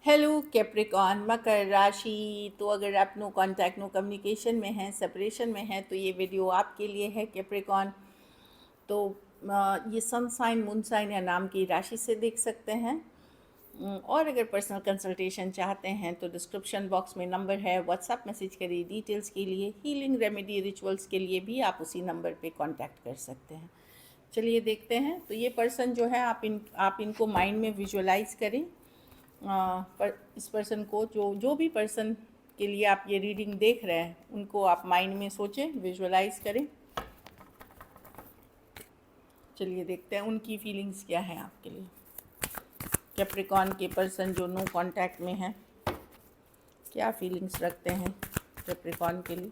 Hello Capricorn मकर राशि। तो अगर आप नो कांटेक्ट नो कम्युनिकेशन में हैं, सेपरेशन में हैं, तो ये वीडियो आपके लिए है कैप्रिकॉन। तो ये सन साइन, मून साइन या नाम की राशि से देख सकते हैं। और अगर पर्सनल कंसल्टेशन चाहते हैं तो डिस्क्रिप्शन बॉक्स में नंबर है, व्हाट्सएप मैसेज करिए डिटेल्स के लिए। हीलिंग रेमेडी रिचुअल्स के लिए भी आप उसी नंबर पे कांटेक्ट कर सकते हैं। चलिए देखते हैं। तो ये पर्सन जो है, आप इनको माइंड में विजुअलाइज करें। पर इस पर्सन को, जो भी पर्सन के लिए आप ये रीडिंग देख रहे हैं, उनको आप माइंड में सोचें, विजुअलाइज करें। चलिए देखते हैं उनकी फीलिंग्स क्या है आपके लिए। कैप्रिकॉन के पर्सन जो नो कांटेक्ट में है, क्या फीलिंग्स रखते हैं कैप्रिकॉन के लिए।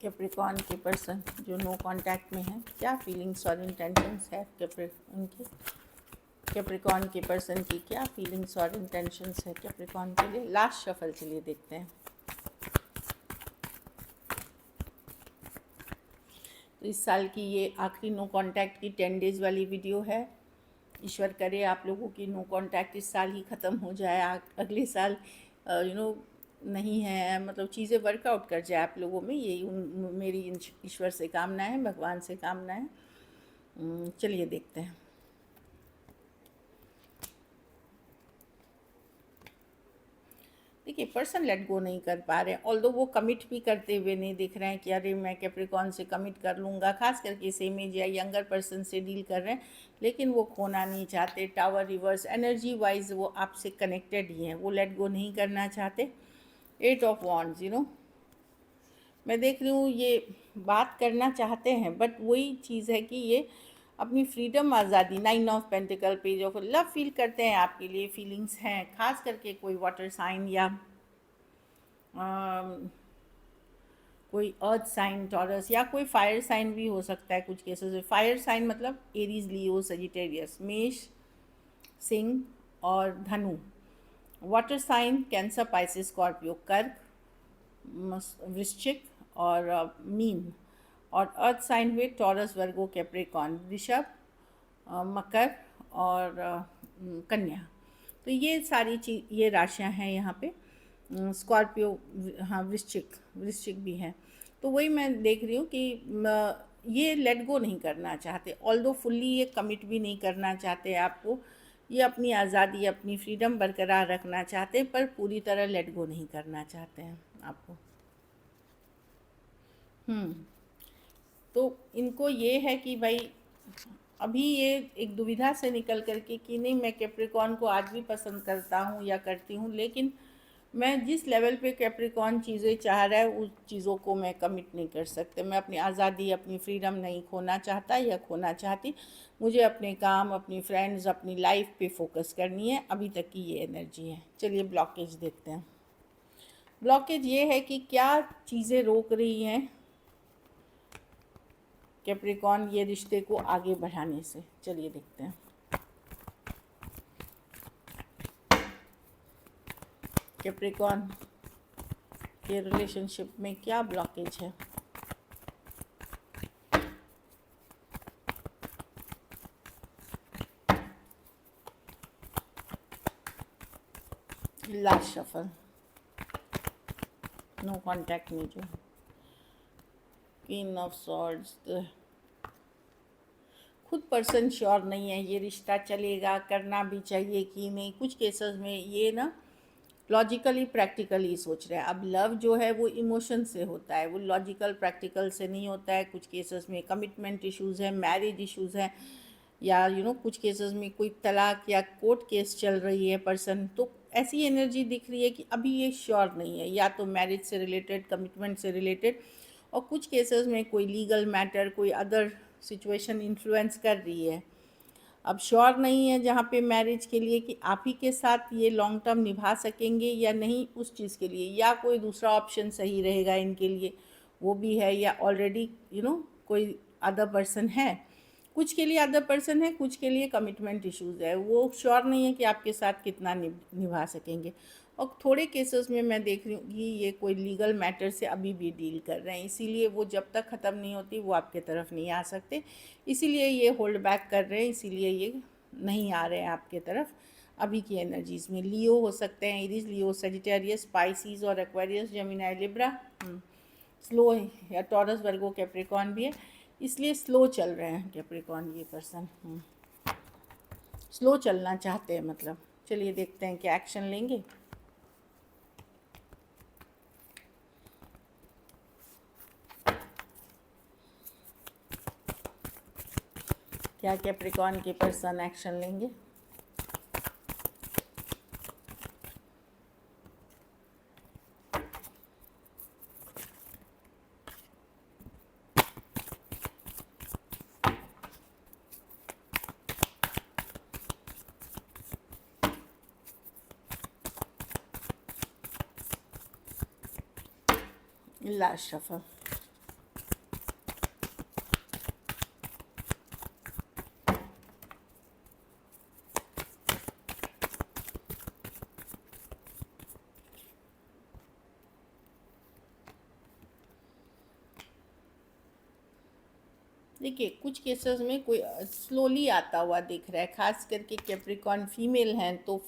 कैप्रिकॉन के पर्सन जो नो कांटेक्ट में है, क्या फीलिंग्स और इंटेंशंस है उनके। कैप्रिकॉन के पर्सन की क्या फीलिंग्स और इंटेंशंस है कैप्रिकॉन के लिए। लास्ट शफल चलिए देखते हैं। तो इस साल की ये आखिरी नो कांटेक्ट की 10 डेज़ वाली वीडियो है। ईश्वर करे आप लोगों की नो कांटेक्ट इस साल ही ख़त्म हो जाए, अगले साल नहीं है, मतलब चीज़ें वर्कआउट कर जाए आप लोगों में। यही मेरी ईश्वर से कामना है, भगवान से कामना है। चलिए देखते हैं। देखिए, पर्सन लेट गो नहीं कर पा रहे हैं, ऑल्दो वो कमिट भी करते हुए नहीं दिख रहे हैं कि अरे मैं कैप्रिकॉन से कमिट कर लूँगा। खास करके सेम एज या यंगर पर्सन से डील कर रहे हैं, लेकिन वो खोना नहीं चाहते। टावर रिवर्स, एनर्जी वाइज वो आपसे कनेक्टेड ही हैं, वो लेट गो नहीं करना चाहते। 8 ऑफ वॉन्ड्स, मैं देख रही हूँ ये बात करना चाहते हैं, बट वही चीज़ है कि ये अपनी फ्रीडम, आज़ादी, 9 of pentacle, page of love feel करते हैं आपके लिए, फीलिंग्स हैं। खास करके कोई वाटर साइन या कोई अर्थ साइन, टॉरस, या कोई फायर साइन भी हो सकता है कुछ केसेस में। फायर साइन मतलब एरीज, लियो, सजिटेरियस, मेष, सिंह और धनु। Water sign Cancer, Pisces, Scorpio, कर्क, वृश्चिक और मीन। और अर्थ साइन हुए टॉरस, वर्गो, कैप्रिकॉन, वृषभ, मकर और कन्या। तो ये सारी ये राशियां हैं यहाँ पे। स्कॉर्पियो, हाँ, वृश्चिक भी है। तो वही मैं देख रही हूँ कि ये लेट गो नहीं करना चाहते, ऑल्दो फुल्ली ये कमिट भी नहीं करना चाहते आपको। ये अपनी आज़ादी, अपनी फ्रीडम बरकरार रखना चाहते, पर पूरी तरह लेट गो नहीं करना चाहते हैं आपको। तो इनको ये है कि भाई अभी ये एक दुविधा से निकल करके कि नहीं, मैं कैप्रिकॉन को आज भी पसंद करता हूँ या करती हूँ, लेकिन मैं जिस लेवल पे कैप्रिकॉन चीज़ें चाह रहा है उस चीज़ों को मैं कमिट नहीं कर सकते। मैं अपनी आज़ादी, अपनी फ्रीडम नहीं खोना चाहता या खोना चाहती। मुझे अपने काम, अपनी फ्रेंड्स, अपनी लाइफ पे फोकस करनी है। अभी तक की ये एनर्जी है। चलिए ब्लॉकेज देखते हैं। ब्लॉकेज ये है कि क्या चीज़ें रोक रही हैं कैप्रिकॉन ये रिश्ते को आगे बढ़ाने से। चलिए देखते हैं। कैप्रिकॉन के रिलेशनशिप में क्या ब्लॉकेज है। लास्ट शफल, नो कांटेक्ट में जो क्वीन ऑफ सॉर्ड्स, खुद पर्सन श्योर नहीं है ये रिश्ता चलेगा, करना भी चाहिए कि नहीं। कुछ केसेस में ये ना लॉजिकली प्रैक्टिकली सोच रहे हैं। अब लव जो है वो इमोशन से होता है, वो लॉजिकल प्रैक्टिकल से नहीं होता है। कुछ केसेस में कमिटमेंट इश्यूज़ हैं, मैरिज इश्यूज़ हैं, या कुछ केसेस में कोई तलाक या कोर्ट केस चल रही है पर्सन। तो ऐसी एनर्जी दिख रही है कि अभी ये श्योर नहीं है, या तो मैरिज से रिलेटेड, कमिटमेंट से रिलेटेड, और कुछ केसेस में कोई लीगल मैटर, कोई अदर सिचुएशन इन्फ्लुएंस कर रही है। अब श्योर नहीं है जहाँ पे मैरिज के लिए कि आप ही के साथ ये लॉन्ग टर्म निभा सकेंगे या नहीं, उस चीज़ के लिए, या कोई दूसरा ऑप्शन सही रहेगा इनके लिए, वो भी है। या ऑलरेडी कोई अदर पर्सन है। कुछ के लिए अदर पर्सन है, कुछ के लिए कमिटमेंट इश्यूज़ है। वो श्योर नहीं है कि आपके साथ कितना निभा सकेंगे। और थोड़े केसेस में मैं देख रही हूँ कि ये कोई लीगल मैटर से अभी भी डील कर रहे हैं, इसीलिए वो जब तक ख़त्म नहीं होती वो आपके तरफ नहीं आ सकते, इसीलिए ये होल्ड बैक कर रहे हैं, इसीलिए ये नहीं आ रहे हैं आपके तरफ अभी की एनर्जीज़ में। लियो हो सकते हैं, एरीज, लियो, सजिटेरियस, स्पाइसीज और एक्वेरियस, जेमिनी, लिब्रा। स्लो है, या टॉरस, वर्गो, कैप्रिकॉन भी है, इसलिए स्लो चल रहे हैं कैप्रिकॉन ये पर्सन, स्लो चलना चाहते हैं मतलब। चलिए देखते हैं क्या एक्शन लेंगे। क्या कैप्रिकॉन के पर्सन एक्शन लेंगे। Last shuffle. देखिए कुछ केसेस में कोई स्लोली आता हुआ दिख रहा है, खास करके कैप्रिकॉन फीमेल हैं तो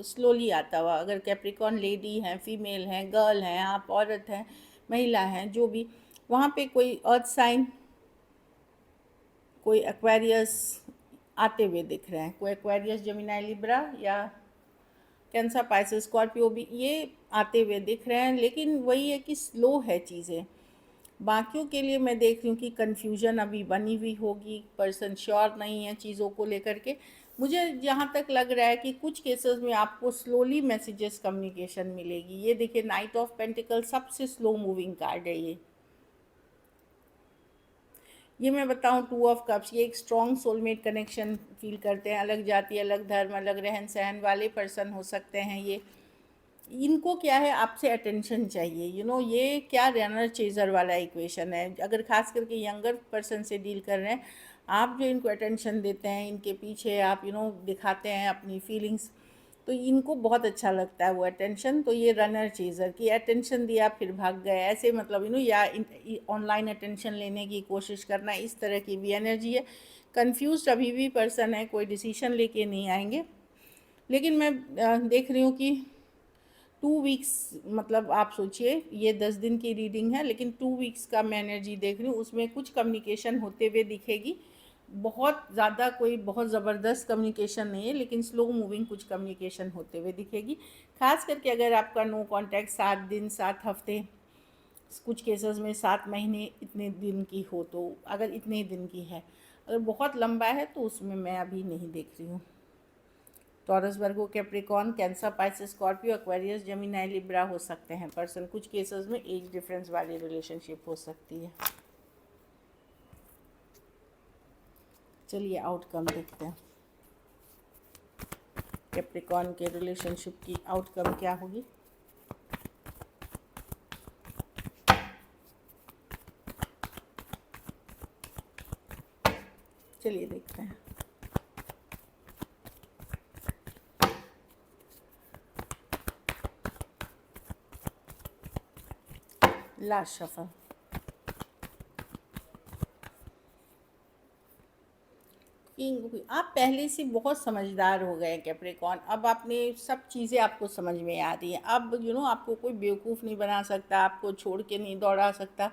स्लोली आता हुआ। अगर कैप्रिकॉन लेडी हैं, फीमेल हैं, गर्ल हैं, आप औरत हैं, महिला हैं, जो भी, वहाँ पे कोई अर्थ साइन, कोई एक्वेरियस आते हुए दिख रहे हैं, कोई एक्वेरियस, जेमिनी, लिब्रा या कैंसर, पाइसेस, स्कॉर्पियो भी ये आते हुए दिख रहे हैं, लेकिन वही है कि स्लो है चीज़ें। बाकियों के लिए मैं देख रही हूँ कि कन्फ्यूजन अभी बनी हुई होगी, पर्सन श्योर नहीं है चीज़ों को लेकर के। मुझे जहाँ तक लग रहा है कि कुछ केसेस में आपको स्लोली मैसेजेस कम्युनिकेशन मिलेगी। ये देखिए नाइट ऑफ पेंटिकल सबसे स्लो मूविंग कार्ड है ये मैं बताऊं, 2 ऑफ कप्स, ये एक स्ट्रॉन्ग सोलमेट कनेक्शन फील करते हैं। अलग जाति, अलग धर्म, अलग रहन सहन वाले पर्सन हो सकते हैं ये। इनको क्या है, आपसे अटेंशन चाहिए, ये क्या रनर चेजर वाला इक्वेशन है। अगर खास करके यंगर पर्सन से डील कर रहे हैं, आप जो इनको अटेंशन देते हैं, इनके पीछे आप दिखाते हैं अपनी फीलिंग्स, तो इनको बहुत अच्छा लगता है वो अटेंशन। तो ये रनर चेजर की अटेंशन दिया फिर भाग गए, ऐसे मतलब या ऑनलाइन अटेंशन लेने की कोशिश करना, इस तरह की भी एनर्जी है। कंफ्यूज अभी भी पर्सन है, कोई डिसीजन लेके नहीं आएंगे। लेकिन मैं देख रही हूँ कि 2 वीक्स, मतलब आप सोचिए ये 10 दिन की रीडिंग है, लेकिन 2 वीक्स का मैं एनर्जी देख रही हूँ, उसमें कुछ कम्युनिकेशन होते हुए दिखेगी। बहुत ज़्यादा कोई बहुत ज़बरदस्त कम्युनिकेशन नहीं है, लेकिन स्लो मूविंग कुछ कम्युनिकेशन होते हुए दिखेगी। खास करके अगर आपका नो कांटेक्ट 7 दिन, 7 हफ्ते, कुछ केसेस में 7 महीने, इतने दिन की हो, तो अगर इतने दिन की है, अगर बहुत लंबा है तो उसमें मैं अभी नहीं देख रही हूँ। Taurus, Virgo, Capricorn, Cancer, Pisces, Scorpio, Aquarius, Gemini, Libra हो सकते हैं पर्सन। कुछ केसेस में एज डिफरेंस वाली रिलेशनशिप हो सकती है। चलिए आउटकम देखते हैं, कैप्रिकॉन के रिलेशनशिप की आउटकम क्या होगी। चलिए देखते हैं। Last shuffle. किंग, आप पहले से बहुत समझदार हो गए कैप्रिकॉन, अब आपने सब चीज़ें आपको समझ में आ रही हैं। अब आपको कोई बेवकूफ़ नहीं बना सकता, आपको छोड़ के नहीं दौड़ा सकता।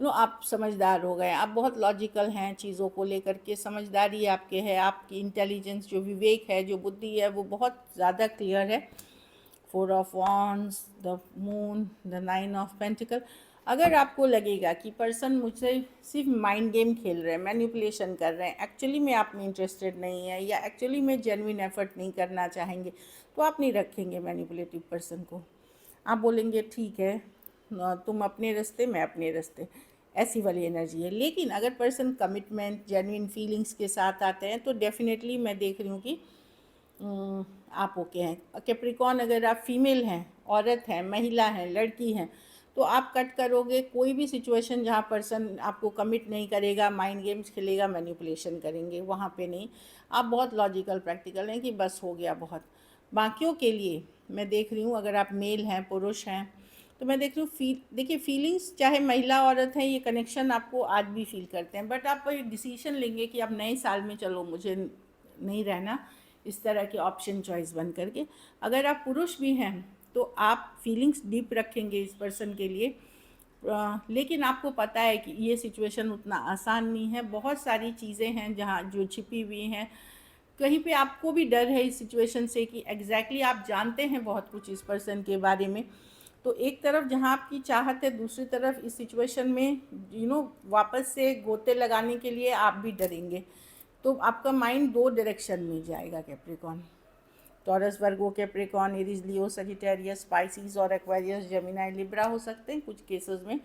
आप समझदार हो गए, आप बहुत लॉजिकल हैं चीज़ों को लेकर के, समझदारी आपके है, आपकी इंटेलिजेंस, जो विवेक है, जो बुद्धि है, वो बहुत ज़्यादा क्लियर है। 4 of wands, the moon, the 9 of pentacle. अगर आपको लगेगा कि पर्सन मुझसे सिर्फ माइंड गेम खेल रहे हैं, मैनिपुलेशन कर रहे हैं, एक्चुअली में आप में इंटरेस्टेड नहीं है, या एक्चुअली में जेन्युइन एफर्ट नहीं करना चाहेंगे, तो आप नहीं रखेंगे मैनिपुलेटिव पर्सन को। आप बोलेंगे ठीक है, तुम अपने रास्ते, मैं अपने रास्ते, ऐसी वाली एनर्जी है। लेकिन अगर पर्सन कमिटमेंट, जेन्युइन फीलिंग्स के साथ आते हैं, तो डेफिनेटली मैं देख रही हूँ कि आप ओके हैं। कैप्रिकॉन, अगर आप फीमेल हैं, औरत हैं, महिला हैं, लड़की हैं, तो आप कट करोगे कोई भी सिचुएशन जहाँ पर्सन आपको कमिट नहीं करेगा, माइंड गेम्स खेलेगा, मैनिपुलेशन करेंगे, वहाँ पे नहीं। आप बहुत लॉजिकल, प्रैक्टिकल हैं कि बस हो गया बहुत। बाकियों के लिए मैं देख रही हूँ, अगर आप मेल हैं, पुरुष हैं, तो मैं देख रही हूँ देखिए फीलिंग्स चाहे महिला औरत है, ये कनेक्शन आपको आज भी फील करते हैं, बट आप एक डिसीजन लेंगे कि अब नए साल में चलो मुझे नहीं रहना इस तरह के ऑप्शन चॉइस बन करके। अगर आप पुरुष भी हैं तो आप फीलिंग्स डीप रखेंगे इस पर्सन के लिए, लेकिन आपको पता है कि ये सिचुएशन उतना आसान नहीं है, बहुत सारी चीज़ें हैं जहाँ जो छिपी हुई हैं। कहीं पे आपको भी डर है इस सिचुएशन से कि एग्जैक्टली आप जानते हैं बहुत कुछ इस पर्सन के बारे में, तो एक तरफ जहाँ आपकी चाहत है, दूसरी तरफ इस सिचुएशन में वापस से गोते लगाने के लिए आप भी डरेंगे। तो आपका माइंड दो डायरेक्शन में जाएगा Capricorn. Taurus, Virgo, Capricorn, Aries, Leo, Sagittarius, species और एक्वेरियस, जेमिनाई, लिब्रा हो सकते हैं। कुछ केसेस में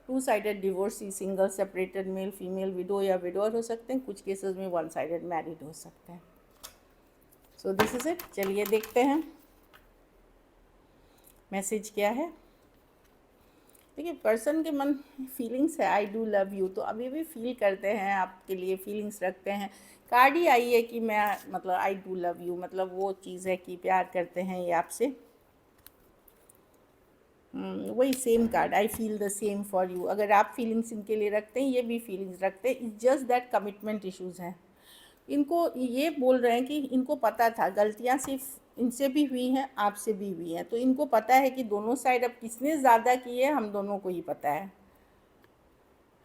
two sided divorcee, single, separated, male female, window या विडोअर हो सकते हैं। कुछ केसेस में वन साइडेड मैरिड हो सकते हैं। So this is it. चलिए देखते हैं मैसेज क्या है। देखिए पर्सन के मन फीलिंग्स है, आई डू लव यू, तो अभी भी फील करते हैं आपके लिए, फीलिंग्स रखते हैं। कार्ड ही आई है कि मैं मतलब आई डू लव यू, मतलब वो चीज़ है कि प्यार करते हैं ये आपसे। वही same card, I feel the same for you. अगर आप फीलिंग्स इनके लिए रखते हैं, ये भी फीलिंग्स रखते हैं। It's just that commitment issues हैं। इनको ये बोल रहे हैं कि इनको पता था गलतियाँ सिर्फ इनसे भी हुई हैं, आपसे भी हुई हैं, तो इनको पता है कि दोनों साइड अब किसने ज़्यादा की है हम दोनों को ही पता है।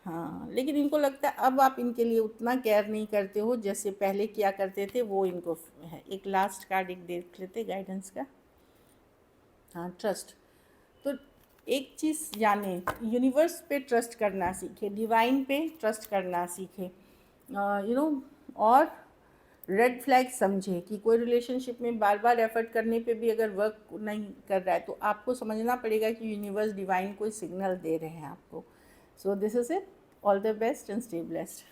हाँ, लेकिन इनको लगता है अब आप इनके लिए उतना केयर नहीं करते हो जैसे पहले किया करते थे, वो इनको है। एक लास्ट कार्ड एक देख लेते गाइडेंस का। हाँ, ट्रस्ट। तो एक चीज़ जाने, यूनिवर्स पे ट्रस्ट करना सीखे, डिवाइन पे ट्रस्ट करना सीखे, और रेड फ्लैग समझे कि कोई रिलेशनशिप में बार बार एफर्ट करने पे भी अगर वर्क नहीं कर रहा है तो आपको समझना पड़ेगा कि यूनिवर्स, डिवाइन कोई सिग्नल दे रहे हैं आपको। So this is it. All the best and stay blessed.